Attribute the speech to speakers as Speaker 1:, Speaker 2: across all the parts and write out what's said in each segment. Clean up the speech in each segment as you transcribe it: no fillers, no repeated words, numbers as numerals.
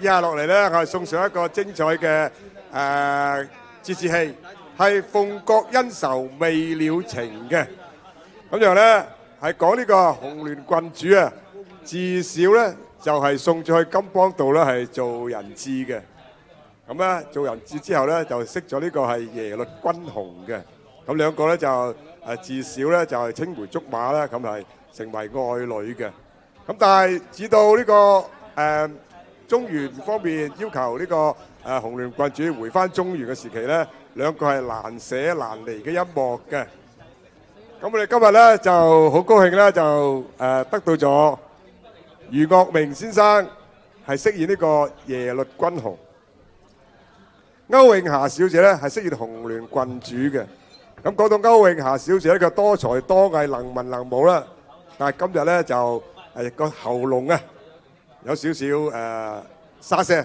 Speaker 1: 以下落嚟咧，我係送上一個精彩嘅折子戲，係鳳閣恩仇未了情嘅。咁樣咧係講呢個紅鸞郡主啊，自小咧就係送咗去金邦度咧係做人質嘅。咁咧做人質之後咧就識咗呢個係耶律君雄嘅。咁兩個咧就自小咧就係青梅竹馬啦，咁係成為愛侶嘅。咁但係至到呢個中原方面要求呢個紅鸞郡主回翻中原嘅時期咧，兩個係難捨難離嘅一幕嘅。咁我哋今日咧就好高興咧，就得到咗余岳明先生係飾演呢個耶律君雄，歐詠霞小姐咧係飾演紅鸞郡主嘅。咁講到歐詠霞小姐咧，佢多才多藝，能文能武啦。但係今日咧就個喉嚨啊有少少沙聲，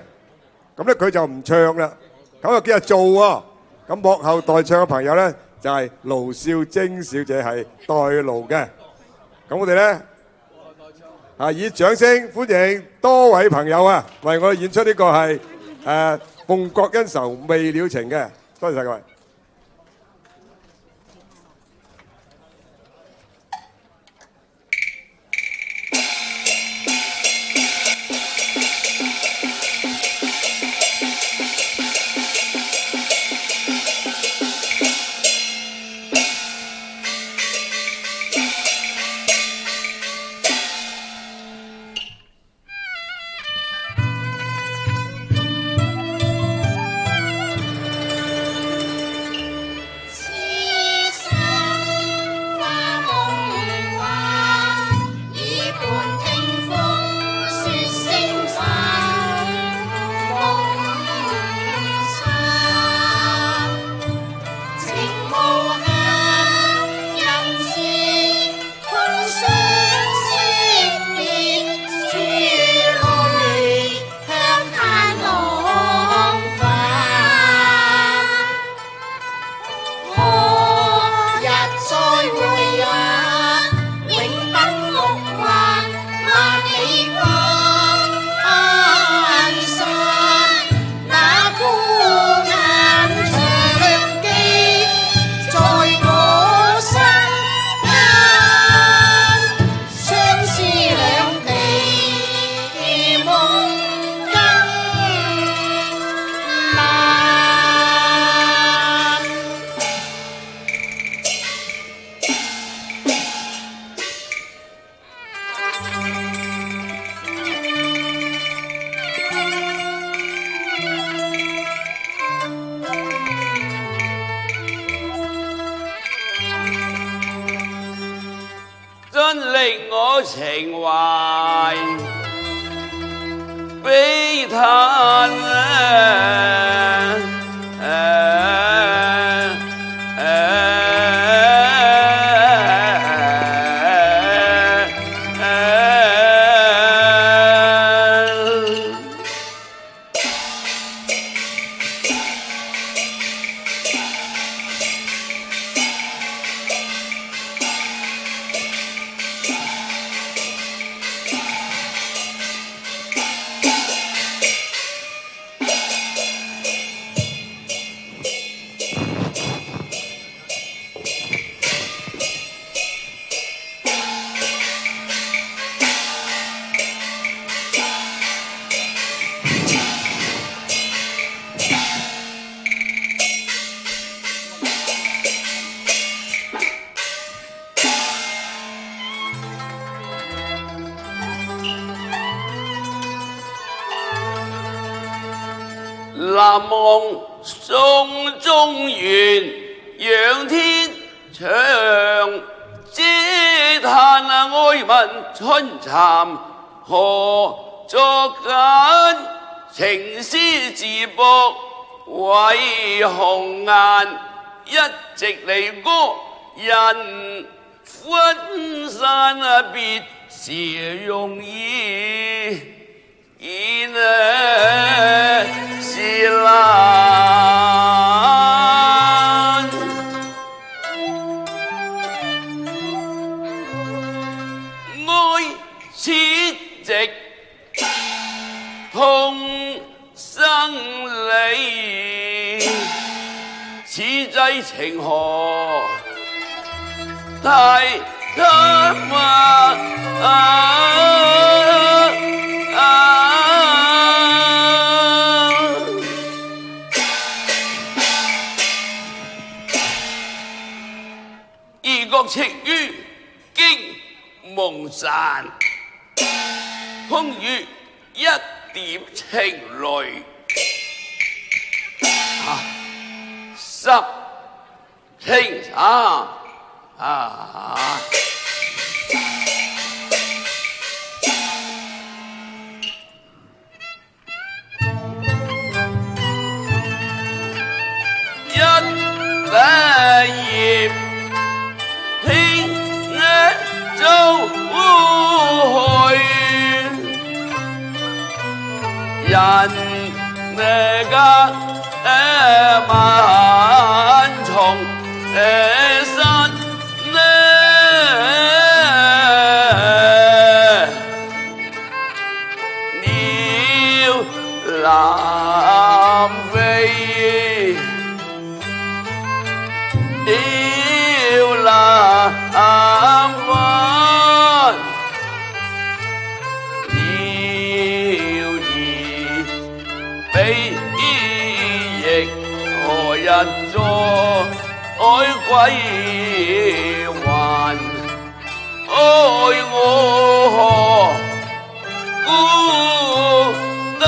Speaker 1: 咁咧佢就唔唱啦。咁啊幾日做喎？咁幕後代唱嘅朋友咧就係盧少晶小姐係代勞嘅。咁我哋咧以掌聲歡迎多位朋友啊，為我哋演出呢個係鳳閣恩仇未了情嘅。多謝晒各位。
Speaker 2: 真令我情懷悲嘆南望宋中原，仰天長嗟嘆哀問春蠶何作緊？情絲自薄為紅顏，一直離歌人分散別時容易。是難，愛此直痛生離，此際情何太貪異國情於經夢散，空餘一點情淚。十情一葉輕走去，人間萬重山鳥南飛，鳥南返，鳥兒悲亦何日再歸還？愛我何孤單？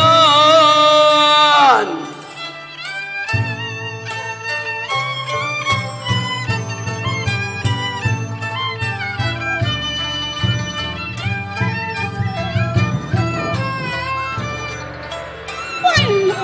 Speaker 3: 君紅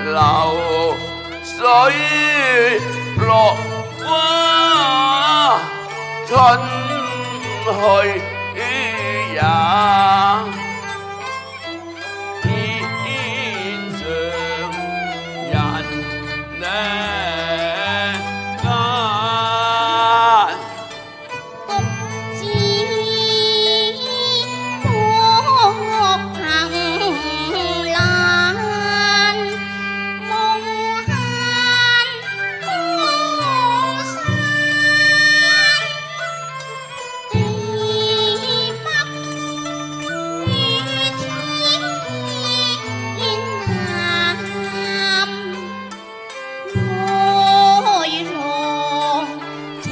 Speaker 2: 流水落花春去也。天上人間，
Speaker 3: 獨自莫憑欄，夢限江山。地北與天南，愛郎情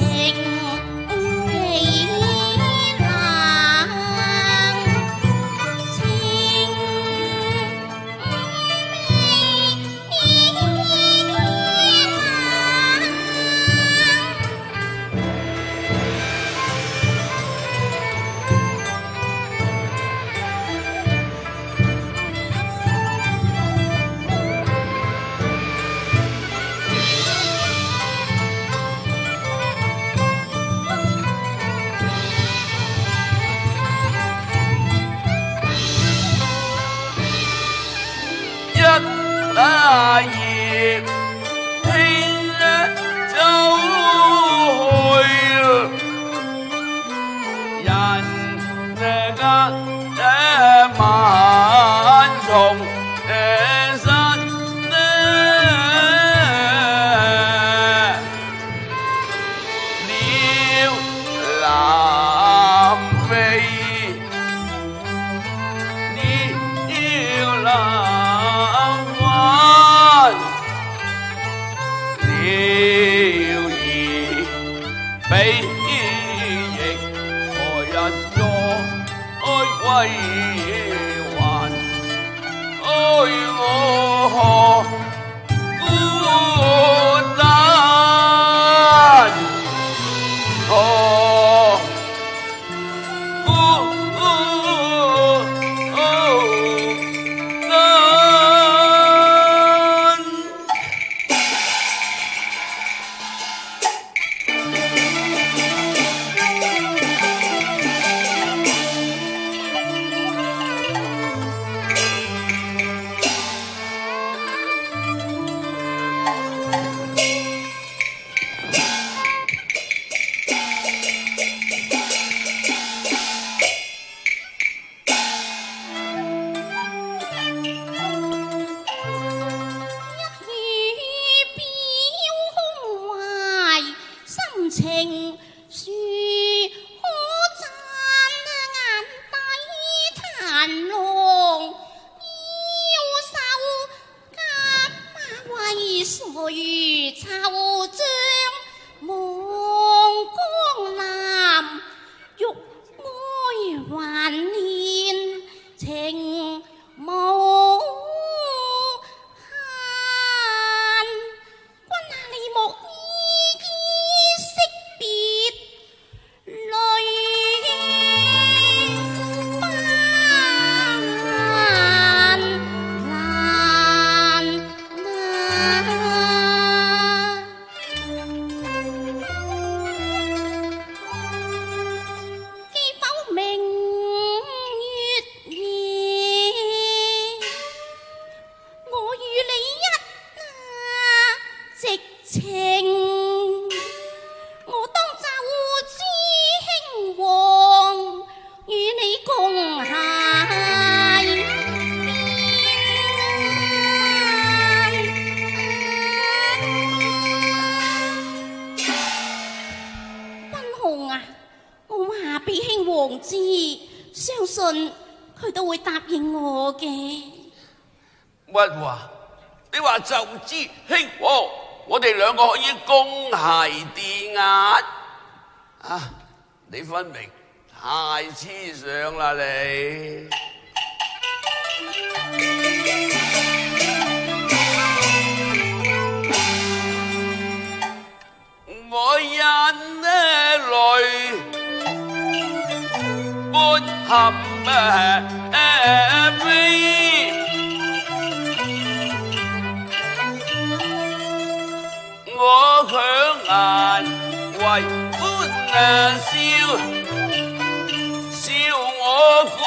Speaker 3: 未冷，情
Speaker 2: 一大葉輕走去，人間萬重山鳥南飛，鳥南還，鳥兒比翼何日作歸還？愛我何孤單？何孤單？
Speaker 3: 語表胸懷深情樹，可讚眼底彈浪，腰手夾馬為誰惆悵？望江南，欲愛還念情無限。君啊，你莫依惜別淚既否明月夜，我與你一直情，我當就知興旺，與你共諧君雄啊，我話俾興旺知，相信佢都會答應我嘅。
Speaker 2: 乜話？你話就知興旺，我哋兩個可以公諧電眼啊！你分明太痴想啦你！我因淚半含悲。歡笑，笑我孤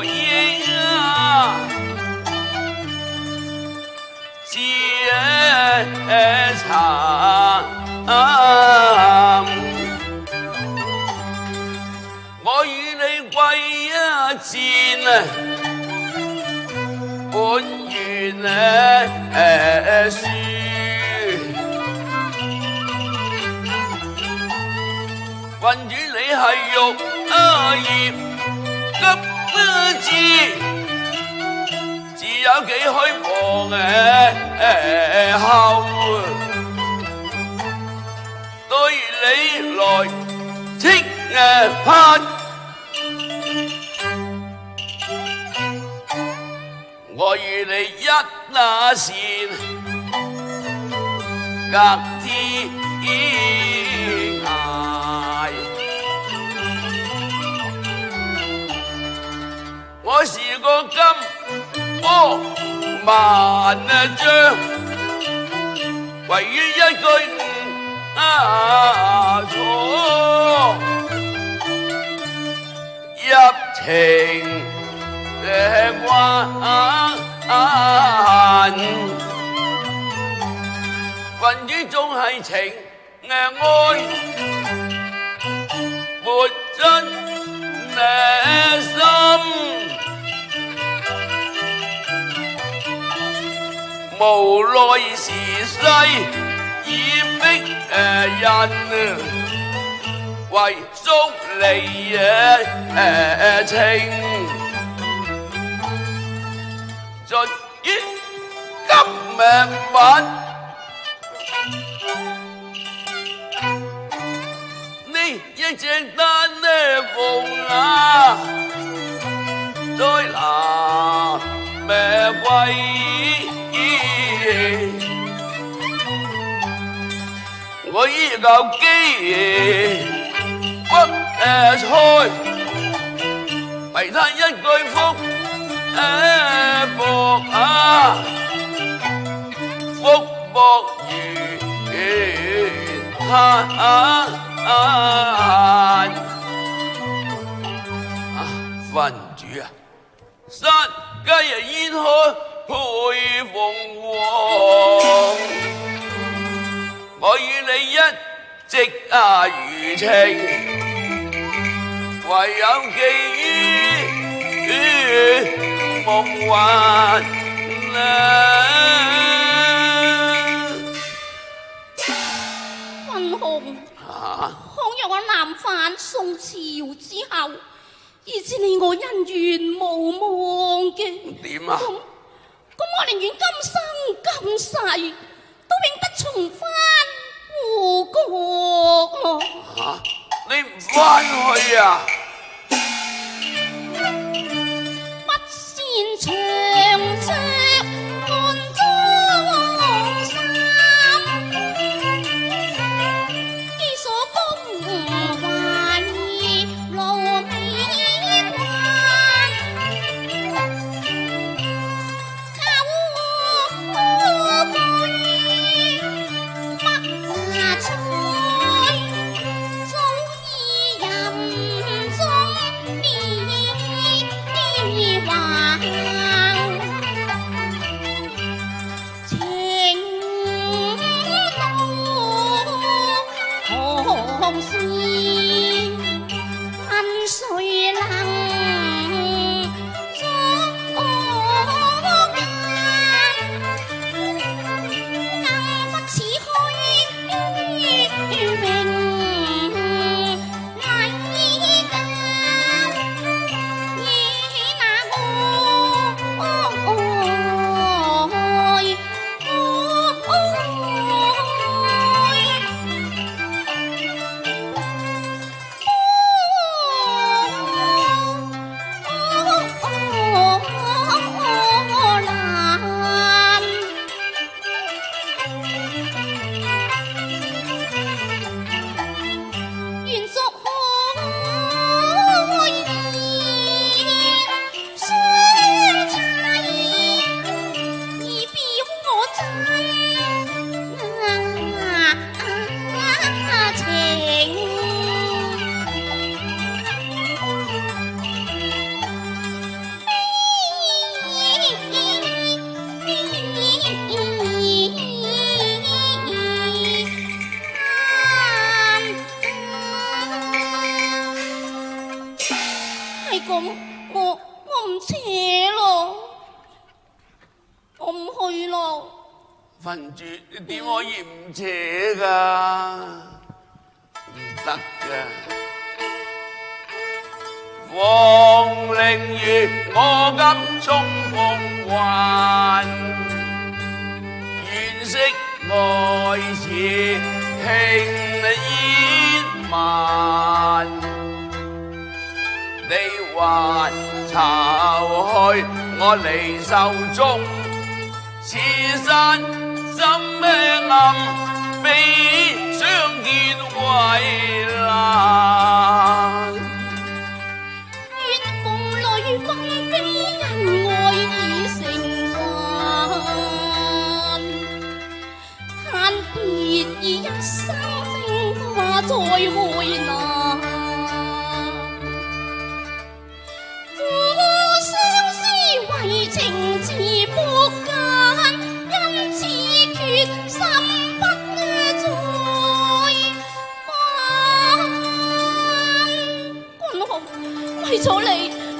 Speaker 2: 影自慘。我與你貴一戰，本願輸。郡主你係玉葉急之，自有幾許望後，對你來戚盼。我與你一那線，隔天涯。我是個金戈萬將，唯於一句錯，入情關。郡主縱係情愛，沒真心。無奈時勢已逼人，為宿離情，盡於今晚。呢一隻單呢鳳啊，再拿咩貴？我依舊機骨菜，為他一句福薄福薄如炭。郡主啊，山雞煙開配鳳凰，我與你一直餘情，唯有寄於夢幻
Speaker 3: 君雄，倘若我南返宋朝之後，以致你我恩怨無望嘅，
Speaker 2: 點啊？
Speaker 3: 咁我寧願今生今世都永不重返故國咯。
Speaker 2: 你唔返去啊？
Speaker 3: 不羨長着漢中衫，基礎功還意路美關，教句不下菜，早已任盡。去咯。
Speaker 2: 郡主，你點可以唔扯㗎？唔得㗎！黃陵月，我今衝鳳還，願昔愛似輕煙漫。你還巢去我離愁中，此山心暗，比相見為難。
Speaker 3: 月夢裏紛飛，恩愛已成幻。恨別已一生情話再會難。互相思為情字仆間，因此決心不再返。君豪，為咗你，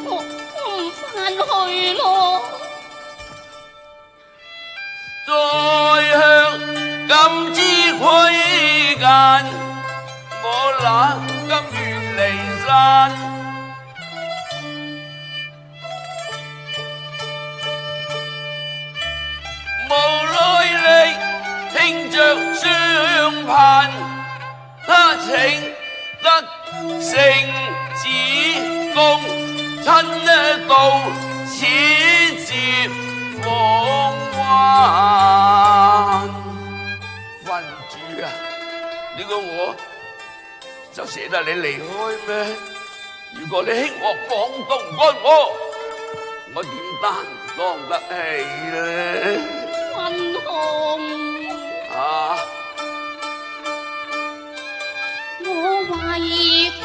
Speaker 3: 我唔返去咯。
Speaker 2: 再向金枝規間，我哪甘願離散？無奈力聽着相盼，他請得聖旨公，親到此接訪還。郡主啊，你個我就捨得你離開咩？如果你輕我廣東干我點擔當得起呢？
Speaker 3: 君雄，我為君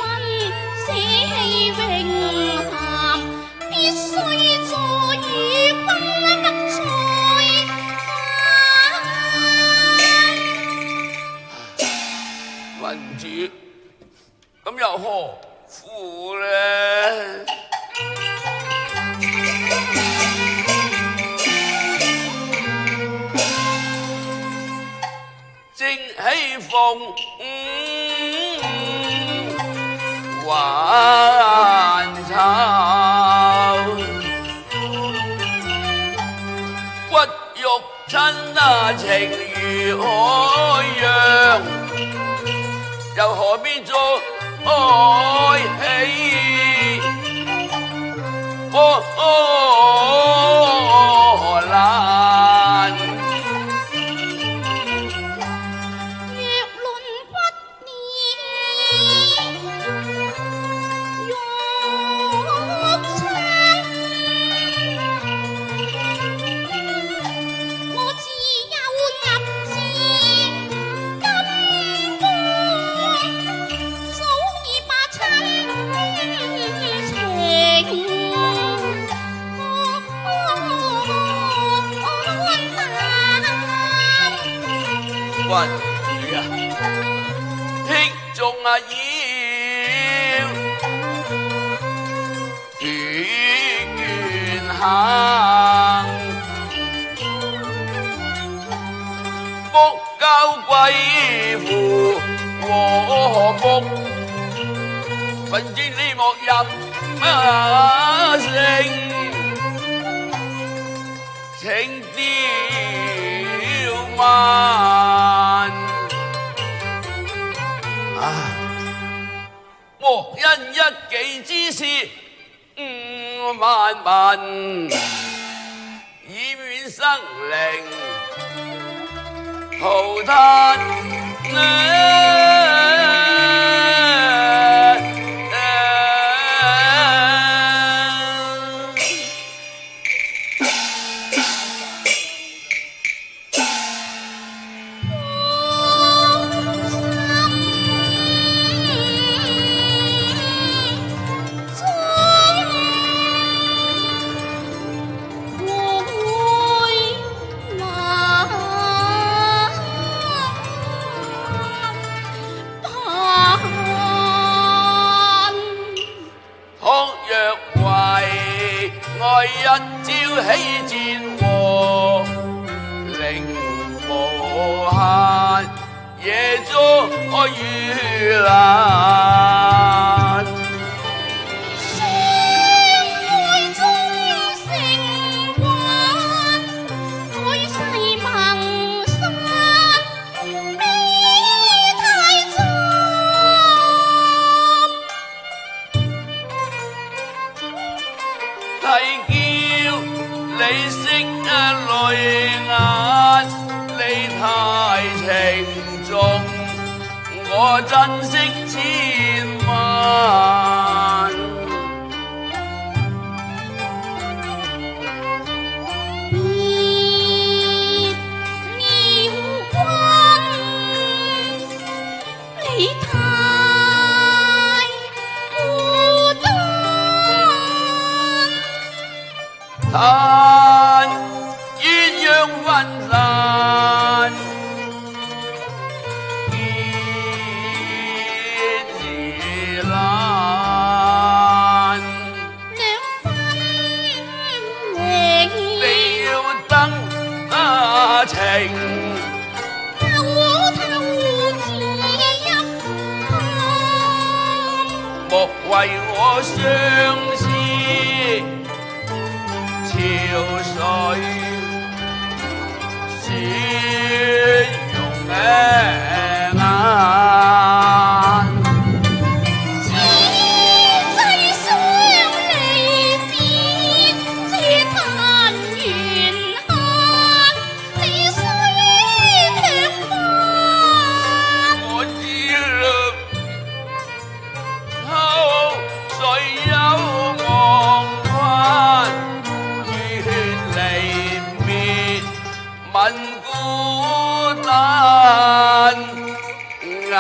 Speaker 3: 捨棄榮銜，必須再與君不再返。
Speaker 2: 郡主，咁又何苦呢？正喜鳳還巢，骨肉親情如海洋，又何必再起波瀾？
Speaker 3: 若論骨意玉槍，我自有入至金宮，早已把親情
Speaker 2: 君主啊，聽眾啊要斷行，福交貴乎和睦，郡主你莫任性，請刁慢。莫因一己之事萬民，以免生靈塗炭。難。係叫你識淚眼，你太情重，我珍惜千萬。嘆鴛鴦分散，結而難。
Speaker 3: 兩分離，
Speaker 2: 你要等情，
Speaker 3: 偷偷自入
Speaker 2: 莫為我相思潮水消融眼。
Speaker 3: 只世相離別，這嘆緣恨，你須強分。
Speaker 2: 我知啦，口水有忘返，願離別問孤單眼。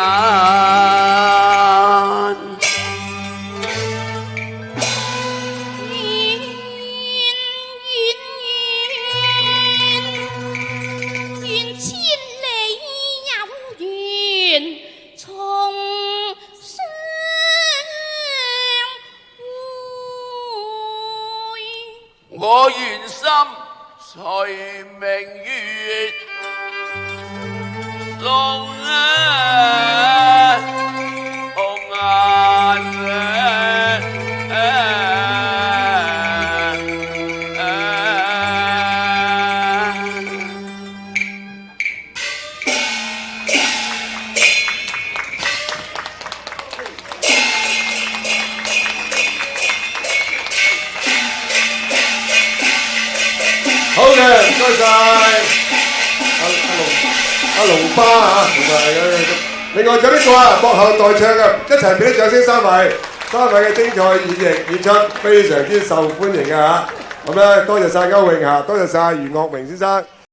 Speaker 3: 願千里有緣重相會。
Speaker 2: 我願心隨明月，送紅顏
Speaker 1: 好嘅，唔該晒阿龍巴啊，同埋另外仲有呢個啊，幕後代唱嘅，一齊俾啲掌聲三位嘅精彩演出，非常之受歡迎嘅嚇。咁咧，多謝晒歐詠霞，多謝晒余樂明先生。